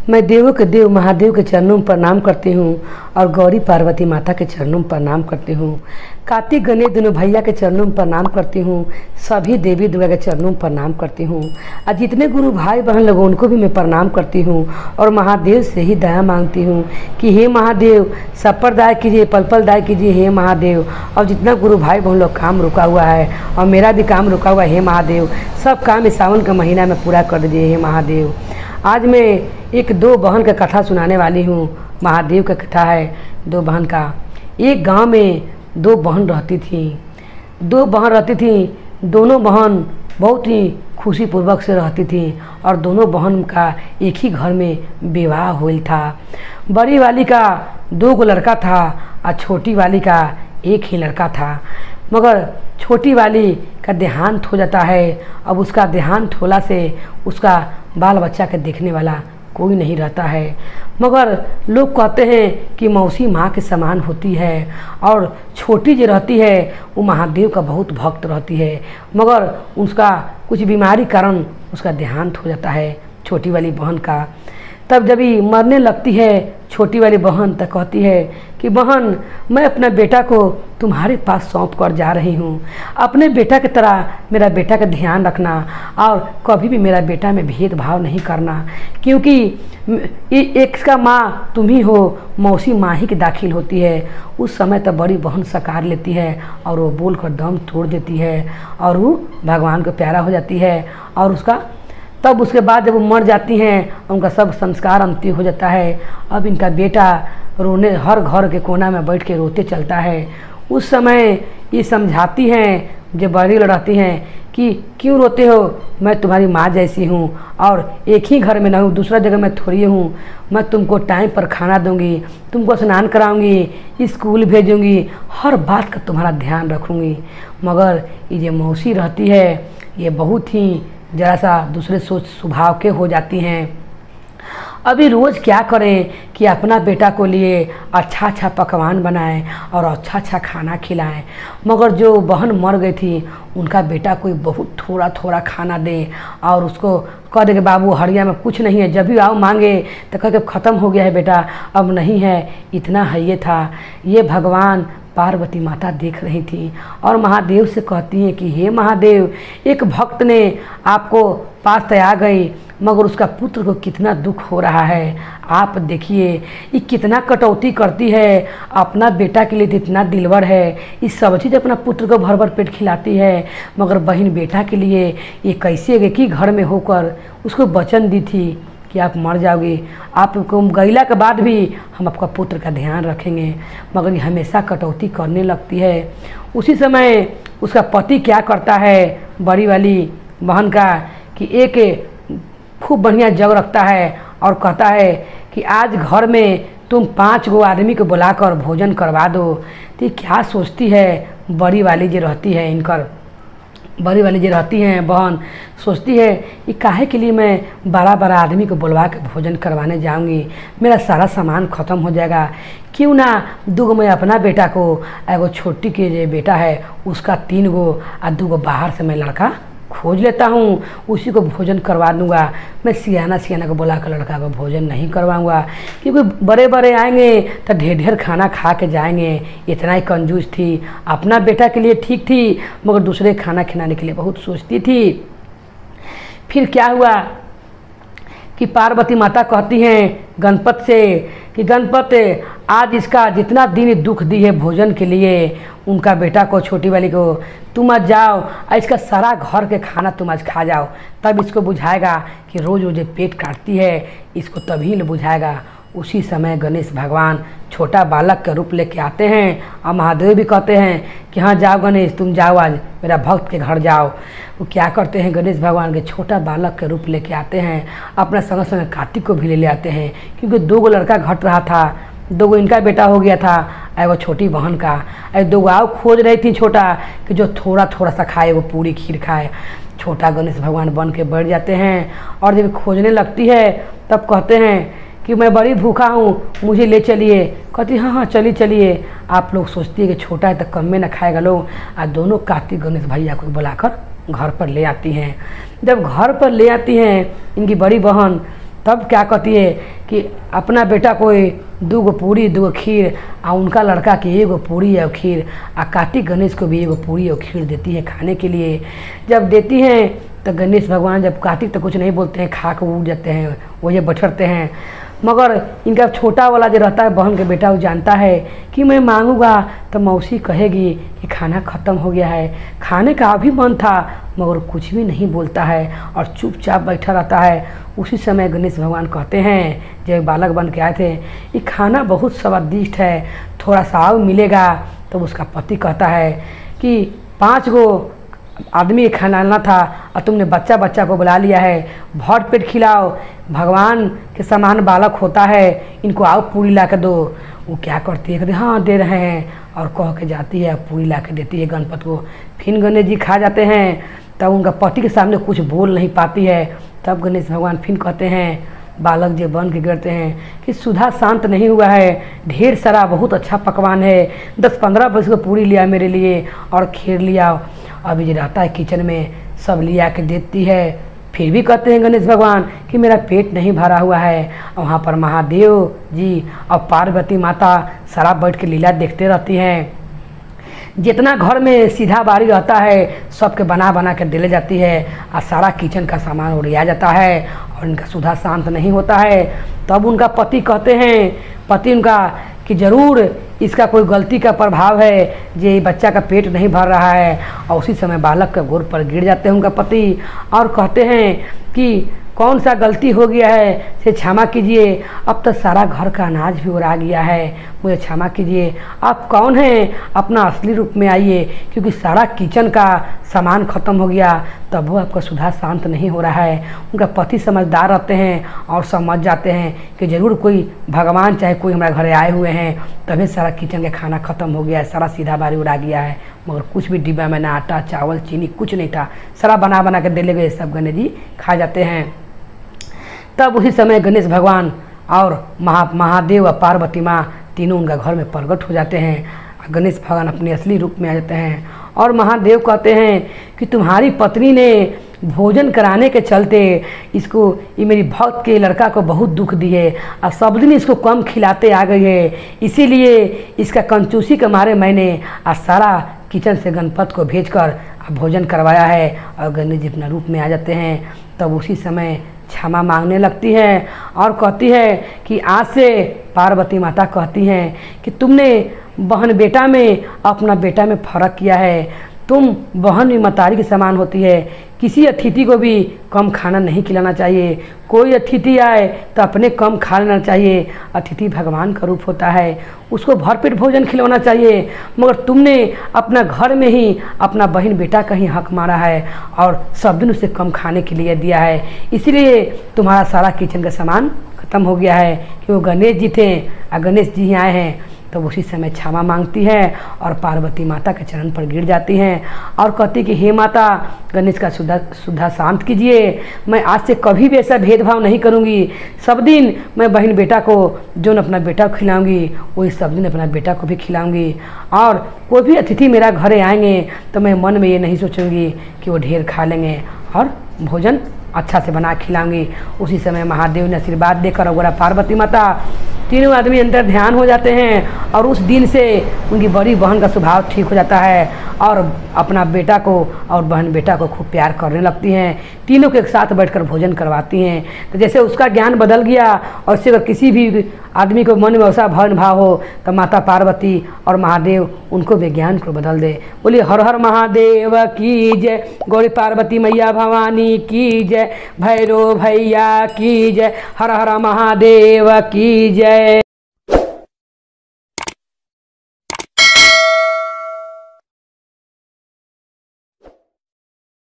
मैं देवों के देव महादेव के चरणों में प्रणाम करती हूँ और गौरी पार्वती माता के चरणों में प्रणाम करती हूँ। कार्तिक गणेश दोनों भैया के चरणों में प्रणाम करती हूँ। सभी देवी दुर्गा के चरणों में प्रणाम करती हूँ और जितने गुरु भाई बहन लोग उनको भी मैं प्रणाम करती हूँ और महादेव से ही दया मांगती हूँ कि हे महादेव सब पर दया कीजिए, पल पल दया कीजिए हे महादेव। और जितना गुरु भाई बहन लोग काम रुका हुआ है और मेरा भी काम रुका हुआ है हे महादेव, सब काम इस सावन के महीना में पूरा कर दीजिए हे महादेव। आज मैं एक दो बहन का कथा सुनाने वाली हूँ। महादेव का कथा है दो बहन का। एक गांव में दो बहन रहती थी। दोनों बहन बहुत ही खुशीपूर्वक से रहती थी और दोनों बहन का एक ही घर में विवाह हुआ था। बड़ी वाली का 2 लड़का था और छोटी वाली का एक ही लड़का था। मगर छोटी वाली का देहांत हो जाता है। अब उसका देहांत होला से उसका बाल बच्चा के देखने वाला कोई नहीं रहता है। मगर लोग कहते हैं कि मौसी माँ के समान होती है और छोटी जो रहती है वो महादेव का बहुत भक्त रहती है। मगर उसका कुछ बीमारी कारण उसका देहांत हो जाता है छोटी वाली बहन का। तब जब ही मरने लगती है छोटी वाली बहन तो कहती है कि बहन मैं अपना बेटा को तुम्हारे पास सौंप कर जा रही हूँ। अपने बेटा की तरह मेरा बेटा का ध्यान रखना और कभी भी मेरा बेटा में भेदभाव नहीं करना, क्योंकि एक का माँ तुम ही हो, मौसी माँ ही की दाखिल होती है। उस समय तो बड़ी बहन सकार लेती है और वो बोल कर दम तोड़ देती है और वो भगवान को प्यारा हो जाती है। और तब उसके बाद जब वो मर जाती हैं उनका सब संस्कार अंतिम हो जाता है। अब इनका बेटा रोने हर घर के कोना में बैठ के रोते चलता है। उस समय ये समझाती हैं जो बड़ी लड़ाती हैं कि क्यों रोते हो, मैं तुम्हारी माँ जैसी हूँ और एक ही घर में ना हूँ, दूसरा जगह मैं थोड़ी हूँ। मैं तुमको टाइम पर खाना दूँगी, तुमको स्नान कराऊँगी, स्कूल भेजूँगी, हर बात का तुम्हारा ध्यान रखूँगी। मगर ये जो मौसी रहती है ये बहुत ही जरा सा दूसरे सोच स्वभाव के हो जाती हैं। अभी रोज़ क्या करें कि अपना बेटा को लिए अच्छा अच्छा पकवान बनाएं और अच्छा अच्छा खाना खिलाएं। मगर जो बहन मर गई थी उनका बेटा कोई बहुत थोड़ा थोड़ा खाना दे और उसको कह दे कि बाबू हड़िया में कुछ नहीं है, जब भी आओ मांगे तो कह के ख़त्म हो गया है बेटा, अब नहीं है, इतना है ये था। ये भगवान पार्वती माता देख रही थी और महादेव से कहती हैं कि हे महादेव, एक भक्त ने आपको पास आ गई मगर उसका पुत्र को कितना दुख हो रहा है। आप देखिए ये कितना कटौती करती है, अपना बेटा के लिए इतना दिलवर है, इस सब चीज़ अपना पुत्र को भर भर पेट खिलाती है, मगर बहन बेटा के लिए ये कैसे गई कि घर में होकर उसको वचन दी थी कि आप मर जाओगे, आपको गैला के बाद भी हम आपका पुत्र का ध्यान रखेंगे। मगर ये हमेशा कटौती करने लगती है। उसी समय उसका पति क्या करता है बड़ी वाली बहन का कि एक खूब बढ़िया जग रखता है और कहता है कि आज घर में तुम 5 गो आदमी को बुलाकर भोजन करवा दो। तो ये क्या सोचती है बड़ी वाली जो रहती है बड़ी वाली जो रहती हैं बहन, सोचती है कि काहे के लिए मैं बड़ा बड़ा आदमी को बुलवा के भोजन करवाने जाऊंगी, मेरा सारा सामान ख़त्म हो जाएगा। क्यों ना 2 गो मैं अपना बेटा को, एगो छोटी के जो बेटा है उसका 3 गो और 2 गो बाहर से मैं लड़का खोज लेता हूँ, उसी को भोजन करवा दूँगा। मैं सियाना को बुला कर लड़का को भोजन नहीं करवाऊँगा, क्योंकि बड़े बड़े आएंगे तो ढेर ढेर खाना खा के जाएंगे। इतना ही कंजूस थी, अपना बेटा के लिए ठीक थी मगर दूसरे खाना खिलाने के लिए बहुत सोचती थी। फिर क्या हुआ कि पार्वती माता कहती हैं गणपत से कि गणपत आज इसका जितना दिन दुख दी है भोजन के लिए उनका बेटा को, छोटी वाली को, तुम आज जाओ और इसका सारा घर के खाना तुम आज खा जाओ, तब इसको बुझाएगा कि रोज़ रोज़ पेट काटती है, इसको तभी बुझाएगा। उसी समय गणेश भगवान छोटा बालक का रूप लेके आते हैं और महादेव भी कहते हैं कि हाँ जाओ गणेश, तुम जाओ आज मेरा भक्त के घर जाओ। वो क्या करते हैं गणेश भगवान के छोटा बालक के रूप लेके आते हैं, अपना संग संग कार्तिक को भी ले आते हैं, क्योंकि 2 गो लड़का घट रहा था, 2 गो इनका बेटा हो गया था, वो छोटी बहन का 2 गो आओ खोज रही थी छोटा कि जो थोड़ा थोड़ा सा खाए वो पूरी खीर खाए। छोटा गणेश भगवान बन के बैठ जाते हैं और जब खोजने लगती है तब कहते हैं कि मैं बड़ी भूखा हूँ, मुझे ले चलिए। कहती हाँ हाँ चलिए चलिए। आप लोग सोचती है कि छोटा है तो कम में न खाएगा लोग। और दोनों कार्तिक गणेश भैया को बुलाकर घर पर ले आती हैं। जब घर पर ले आती हैं इनकी बड़ी बहन तब क्या कहती है कि अपना बेटा को 2 गो पूरी 2 गो खीर आ उनका लड़का के 1 गो पूरी और खीर आ कार्तिक गणेश को भी 1 गो पूरी और खीर देती है खाने के लिए। जब देती हैं तो गणेश भगवान जब कार्तिक तो कुछ नहीं बोलते हैं, खा के उड़ जाते हैं, वो ये बछड़ते हैं। मगर इनका छोटा वाला जो रहता है बहन के बेटा, वो जानता है कि मैं मांगूंगा तो मौसी कहेगी कि खाना ख़त्म हो गया है। खाने का अभी मन था मगर कुछ भी नहीं बोलता है और चुपचाप बैठा रहता है। उसी समय गणेश भगवान कहते हैं, जब बालक बन के आए थे, ये खाना बहुत स्वादिष्ट है, थोड़ा सा और मिलेगा। तो उसका पति कहता है कि 5 गो आदमी खाना था और तुमने बच्चा बच्चा को बुला लिया है, भर पेट खिलाओ, भगवान के समान बालक होता है, इनको आओ पूरी ला के दो। वो क्या करती है, कहती हाँ दे रहे हैं, और कह के जाती है, पूरी ला के देती है गणपति को। फिर गणेश जी खा जाते हैं। तब उनका पति के सामने कुछ बोल नहीं पाती है। तब गणेश भगवान फिर कहते हैं, बालक जो बन के गिरते हैं कि सुधा शांत नहीं हुआ है, ढेर सारा बहुत अच्छा पकवान है, 10-15 बरस को पूरी लिया मेरे लिए और खीर लिया। अभी जो रहता है किचन में सब लिया के देती है। फिर भी कहते हैं गणेश भगवान कि मेरा पेट नहीं भरा हुआ है। और वहाँ पर महादेव जी और पार्वती माता सारा बैठ के लीला देखते रहती हैं। जितना घर में सीधा बारी रहता है सबके बना बना के दिले जाती है और सारा किचन का सामान उड़िया जाता है और इनका सुधा शांत नहीं होता है। तब उनका पति कहते हैं, पति उनका कि ज़रूर इसका कोई गलती का प्रभाव है, ये बच्चा का पेट नहीं भर रहा है। और उसी समय बालक के गोर पर गिर जाते हैं उनका पति और कहते हैं कि कौन सा गलती हो गया है, से क्षमा कीजिए, अब तो सारा घर का अनाज भी उड़ा गया है, मुझे क्षमा कीजिए। आप कौन हैं, अपना असली रूप में आइए, क्योंकि सारा किचन का सामान ख़त्म हो गया। तब वो आपका सुधा शांत नहीं हो रहा है। उनका पति समझदार रहते हैं और समझ जाते हैं कि ज़रूर कोई भगवान चाहे कोई हमारे घर आए हुए हैं, तभी सारा किचन का खाना ख़त्म हो गया है, सारा सीधा बारी उड़ा गया है। मगर कुछ भी डिब्बा में ना आटा चावल चीनी कुछ नहीं था, सारा बना बना के दे गए, सब गणेश जी खा जाते हैं। तब उसी समय गणेश भगवान और महादेव और पार्वती माँ तीनों उनका घर में प्रकट हो जाते हैं। गणेश भगवान अपने असली रूप में आ जाते हैं और महादेव कहते हैं कि तुम्हारी पत्नी ने भोजन कराने के चलते इसको, ये मेरी भक्त के लड़का को बहुत दुख दिए और सब दिन इसको कम खिलाते आ गई है, इसीलिए इसका कंजूसी के मारे मैंने आज सारा किचन से गणपति को भेजकर भोजन करवाया है। और गणेश जी अपना रूप में आ जाते हैं। तब उसी समय क्षमा मांगने लगती है और कहती है कि आज से पार्वती माता कहती हैं कि तुमने बहन बेटा में अपना बेटा में फ़र्क किया है, तुम बहन भी मतारी के समान होती है, किसी अतिथि को भी कम खाना नहीं खिलाना चाहिए, कोई अतिथि आए तो अपने कम खा लेना चाहिए, अतिथि भगवान का रूप होता है, उसको भरपेट भोजन खिलवाना चाहिए। मगर तुमने अपना घर में ही अपना बहन बेटा का ही हक मारा है और सब दिन उसे कम खाने के लिए दिया है, इसीलिए तुम्हारा सारा किचन का सामान ख़त्म हो गया है। कि वो गणेश जी थे और गणेश जी आए हैं। तो उसी समय क्षमा मांगती है और पार्वती माता के चरण पर गिर जाती हैं और कहती कि हे माता, गणेश का सुधा शांत कीजिए, मैं आज से कभी भी ऐसा भेदभाव नहीं करूंगी, सब दिन मैं बहन बेटा को जो अपना बेटा को खिलाऊंगी वही सब दिन अपना बेटा को भी खिलाऊंगी। और कोई भी अतिथि मेरा घरे आएंगे तो मैं मन में ये नहीं सोचूंगी कि वो ढेर खा लेंगे और भोजन अच्छा से बना खिलाऊंगी। उसी समय महादेव ने आशीर्वाद देकर और पार्वती माता तीनों आदमी अंदर ध्यान हो जाते हैं और उस दिन से उनकी बड़ी बहन का स्वभाव ठीक हो जाता है और अपना बेटा को और बहन बेटा को खूब प्यार करने लगती हैं। तीनों के एक साथ बैठकर भोजन करवाती हैं। तो जैसे उसका ज्ञान बदल गया और से अगर किसी भी आदमी को मन में वैसा भवन भाव हो तो माता पार्वती और महादेव उनको भी ज्ञान को बदल दे। बोलिए हर हर महादेव की जय, गौरी पार्वती मैया भवानी की जय, भैरव भैया की जय, हर हर महादेव की जय।